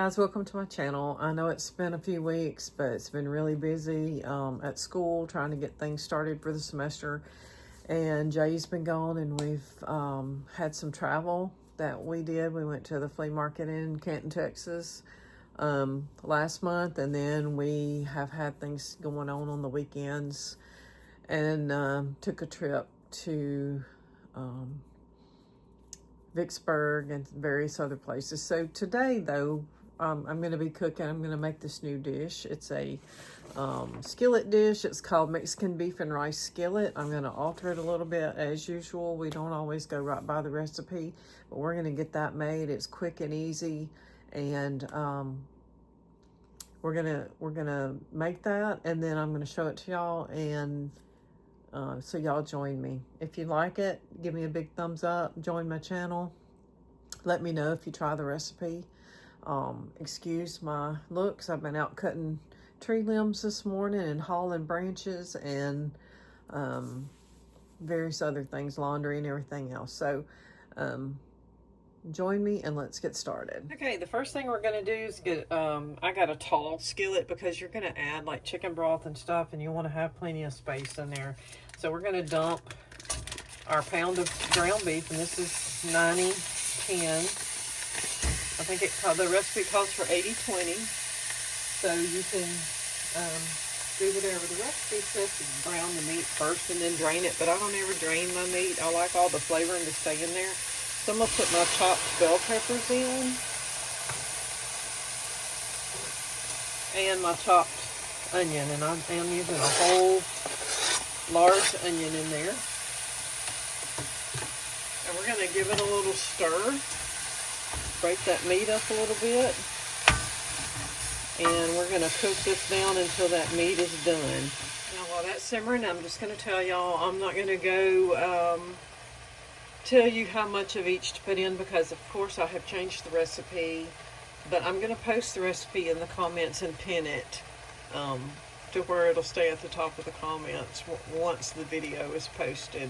guys, welcome to my channel. I know it's been a few weeks, but it's been really busy at school trying to get things started for the semester. And Jay's been gone, and we've had some travel that we did. We went to the flea market in Canton, Texas last month, and then we have had things going on the weekends, and took a trip to Vicksburg and various other places. So today, though, I'm going to be cooking. I'm going to make this new dish. It's a skillet dish. It's called Mexican beef and rice skillet. I'm going to alter it a little bit as usual. We don't always go right by the recipe, but we're going to get that made. It's quick and easy, and we're gonna make that, and then I'm gonna show it to y'all, and so y'all join me. If you like it, give me a big thumbs up, join my channel. Let me know if you try the recipe. Excuse my looks. I've been out cutting tree limbs this morning and hauling branches and various other things, laundry and everything else. So join me and let's get started. Okay, the first thing we're going to do is get, I got a tall skillet because you're going to add like chicken broth and stuff, and you want to have plenty of space in there. So we're going to dump our pound of ground beef, and this is 90-10. I think the recipe calls for 80-20. So you can do whatever. The recipe says to brown the meat first and then drain it, but I don't ever drain my meat. I like all the flavoring to stay in there. So I'm going to put my chopped bell peppers in, and my chopped onion, and I'm using a whole large onion in there. And we're going to give it a little stir, break that meat up a little bit, and we're going to cook this down until that meat is done. Now while that's simmering, I'm just going to tell y'all, I'm not going to go tell you how much of each to put in, because of course I have changed the recipe, but I'm going to post the recipe in the comments and pin it to where it'll stay at the top of the comments once the video is posted.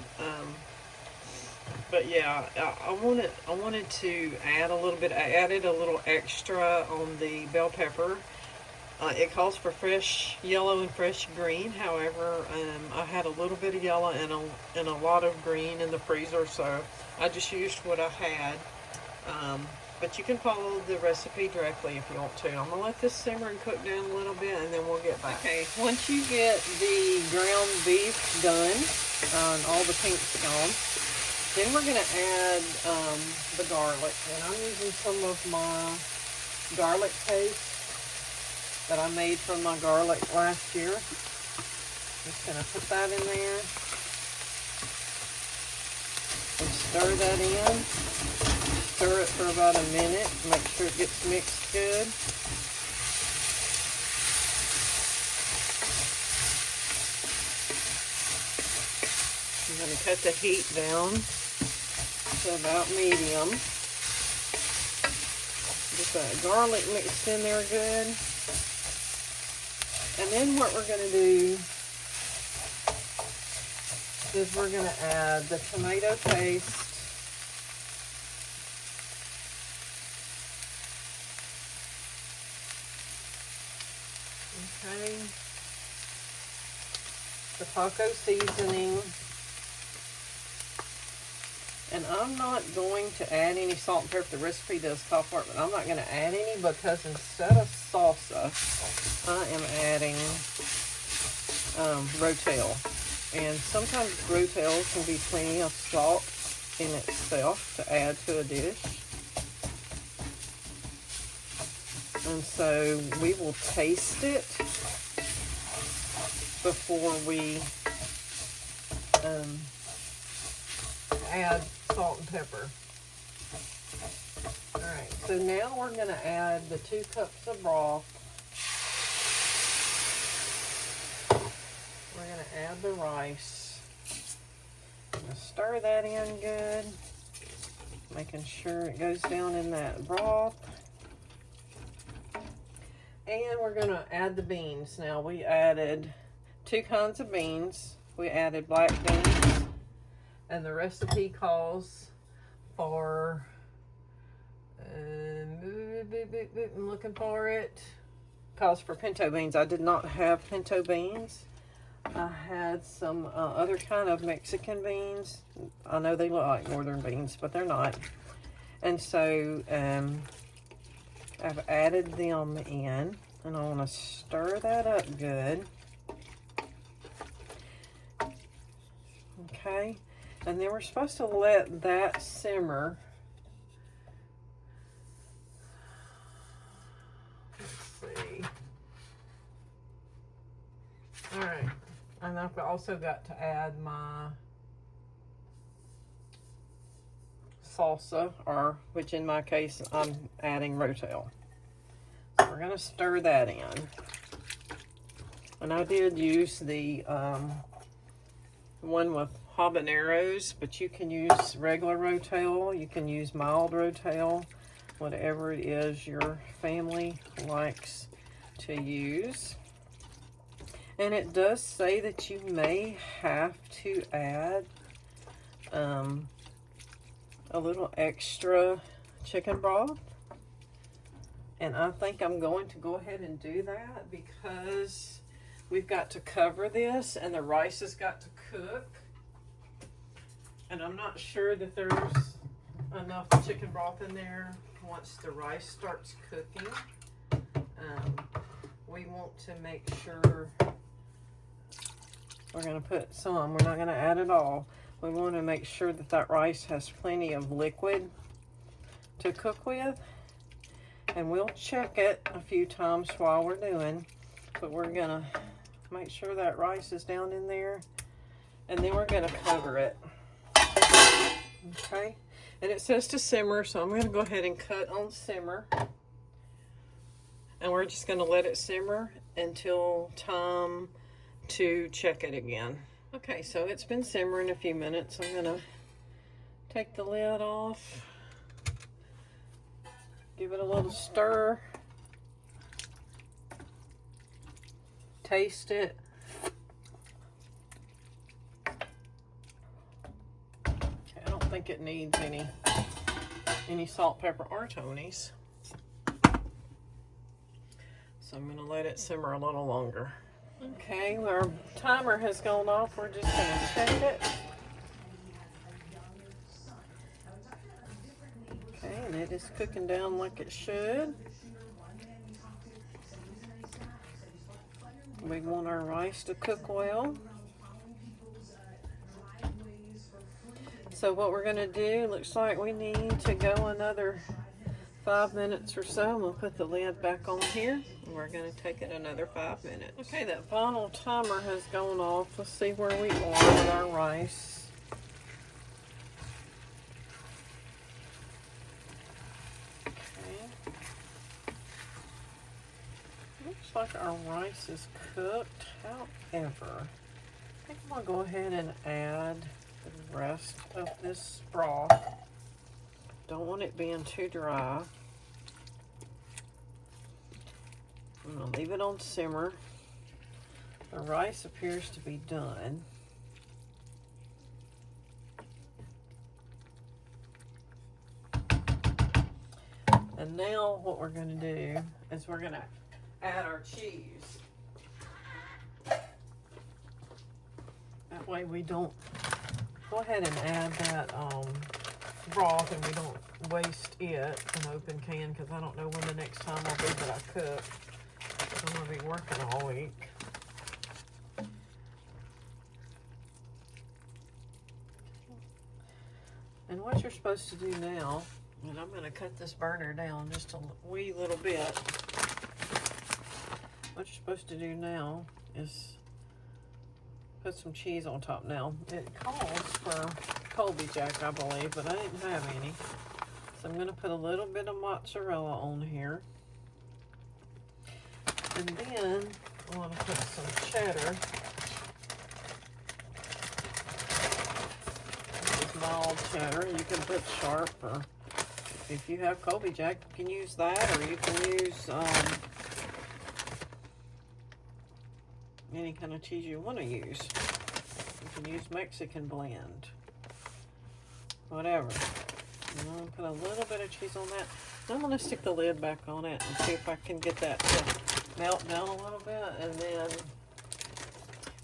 But yeah, I wanted to add a little bit. I added a little extra on the bell pepper. It calls for fresh yellow and fresh green. However, I had a little bit of yellow and a lot of green in the freezer, so I just used what I had. But you can follow the recipe directly if you want to. I'm going to let this simmer and cook down a little bit, and then we'll get back. Okay, once you get the ground beef done, and all the pink's gone, then we're going to add the garlic. And I'm using some of my garlic paste that I made from my garlic last year. Just going to put that in there and stir that in. Stir it for about a minute. Make sure it gets mixed good. I'm going to cut the heat down to about medium. Get that garlic mixed in there good. And then what we're going to do is we're going to add the tomato paste. Okay. The taco seasoning. And I'm not going to add any salt and pepper. The recipe does call for it, but I'm not going to add any, because instead of salsa, I am adding Rotel. And sometimes Rotel can be plenty of salt in itself to add to a dish. And so we will taste it before we add salt and pepper. Alright, so now we're going to add the 2 cups of broth. We're going to add the rice. I'm going to stir that in good, making sure it goes down in that broth. And we're going to add the beans. Now we added 2 kinds of beans. We added black beans, and the recipe calls for I'm looking for it. Calls for pinto beans. I did not have pinto beans. I had some other kind of Mexican beans. I know they look like northern beans, but they're not. And so I've added them in, and I want to stir that up good. Okay, and then we're supposed to let that simmer. Let's see. All right, and I've also got to add my salsa, or which in my case I'm adding rotel. So we're gonna stir that in. And I did use the one with habaneros, but you can use regular rotel, you can use mild rotel, whatever it is your family likes to use. And it does say that you may have to add a little extra chicken broth. And I think I'm going to go ahead and do that because we've got to cover this and the rice has got to cook. And I'm not sure that there's enough chicken broth in there once the rice starts cooking. We want to make sure we're going to put some. We're not going to add it all. We want to make sure that that rice has plenty of liquid to cook with. And we'll check it a few times while we're doing. But we're going to make sure that rice is down in there. And then we're going to cover it. Okay. And it says to simmer, so I'm going to go ahead and cut on simmer. And we're just going to let it simmer until time to check it again. Okay, so it's been simmering a few minutes. I'm going to take the lid off. Give it a little stir. Taste it. Okay, I don't think it needs any salt, pepper, or Tony's. So I'm going to let it simmer a little longer. Okay, our timer has gone off. We're just going to check it. Okay, and it is cooking down like it should. We want our rice to cook well. So what we're going to do, looks like we need to go another 5 minutes or so. We'll put the lid back on here, and we're going to take it another 5 minutes. Okay, that final timer has gone off. Let's see where we are with our rice. Okay. Looks like our rice is cooked. However, I think I'm going to go ahead and add the rest of this broth. Don't want it being too dry. I'm going to leave it on simmer. The rice appears to be done. And now what we're going to do is we're going to add our cheese. That way we don't go ahead and add that broth and we don't waste it, an open can, because I don't know when the next time will be that I cook. I'm going to be working all week. And what you're supposed to do now, and I'm going to cut this burner down just a wee little bit. What you're supposed to do now is put some cheese on top. Now, it calls for Colby Jack, I believe, but I didn't have any. So I'm going to put a little bit of mozzarella on here. And then I want to put some cheddar. This is mild cheddar. You can put sharp, or if you have Colby Jack, you can use that, or you can use any kind of cheese you want to use. You can use Mexican blend. Whatever. I'm going to put a little bit of cheese on that. I'm going to stick the lid back on it and see if I can get that to melt down a little bit, and then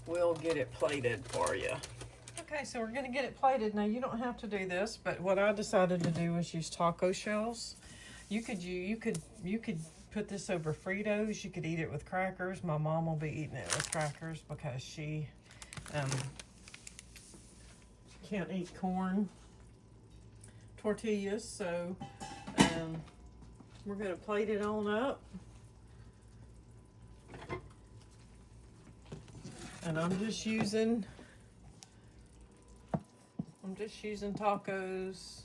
we'll get it plated for you. Okay, so we're going to get it plated. Now, you don't have to do this, but what I decided to do was use taco shells. You could put this over Fritos. You could eat it with crackers. My mom will be eating it with crackers because she can't eat corn tortillas. So we're going to plate it on up. And I'm just using tacos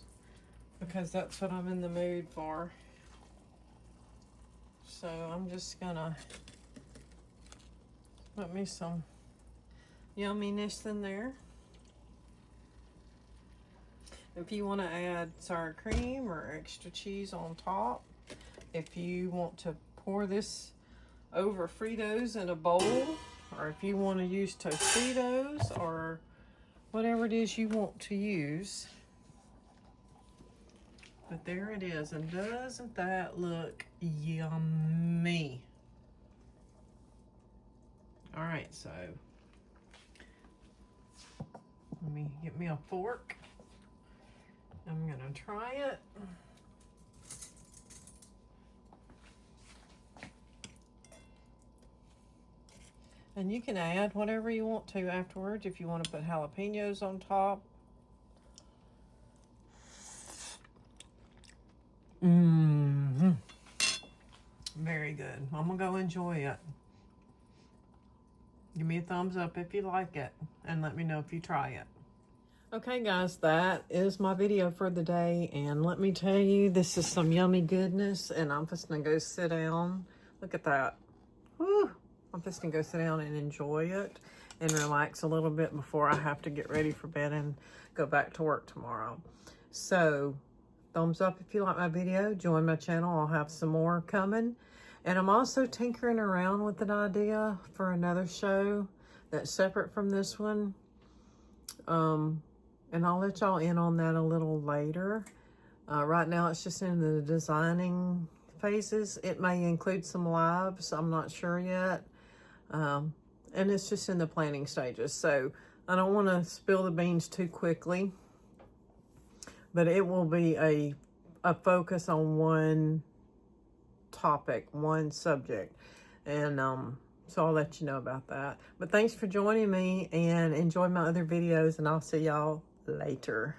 because that's what I'm in the mood for. So I'm just gonna put me some yumminess in there. If you want to add sour cream or extra cheese on top, if you want to pour this over Fritos in a bowl, or if you want to use Tostitos or whatever it is you want to use. But there it is, and doesn't that look yummy? All right, so let me get me a fork. I'm gonna try it. And you can add whatever you want to afterwards if you want to put jalapenos on top. Very good. I'm gonna go enjoy it. Give me a thumbs up if you like it, and let me know if you try it. Okay guys, that is my video for the day, and let me tell you, this is some yummy goodness, and I'm just gonna go sit down. Look at that. Woo! I'm just gonna go sit down and enjoy it and relax a little bit before I have to get ready for bed and go back to work tomorrow. So thumbs up if you like my video. Join my channel. I'll have some more coming. And I'm also tinkering around with an idea for another show that's separate from this one. And I'll let y'all in on that a little later. Right now it's just in the designing phases. It may include some lives. I'm not sure yet. And it's just in the planning stages. So I don't want to spill the beans too quickly. But it will be a focus on one topic, one subject. And so I'll let you know about that. But thanks for joining me, and enjoy my other videos, and I'll see y'all later.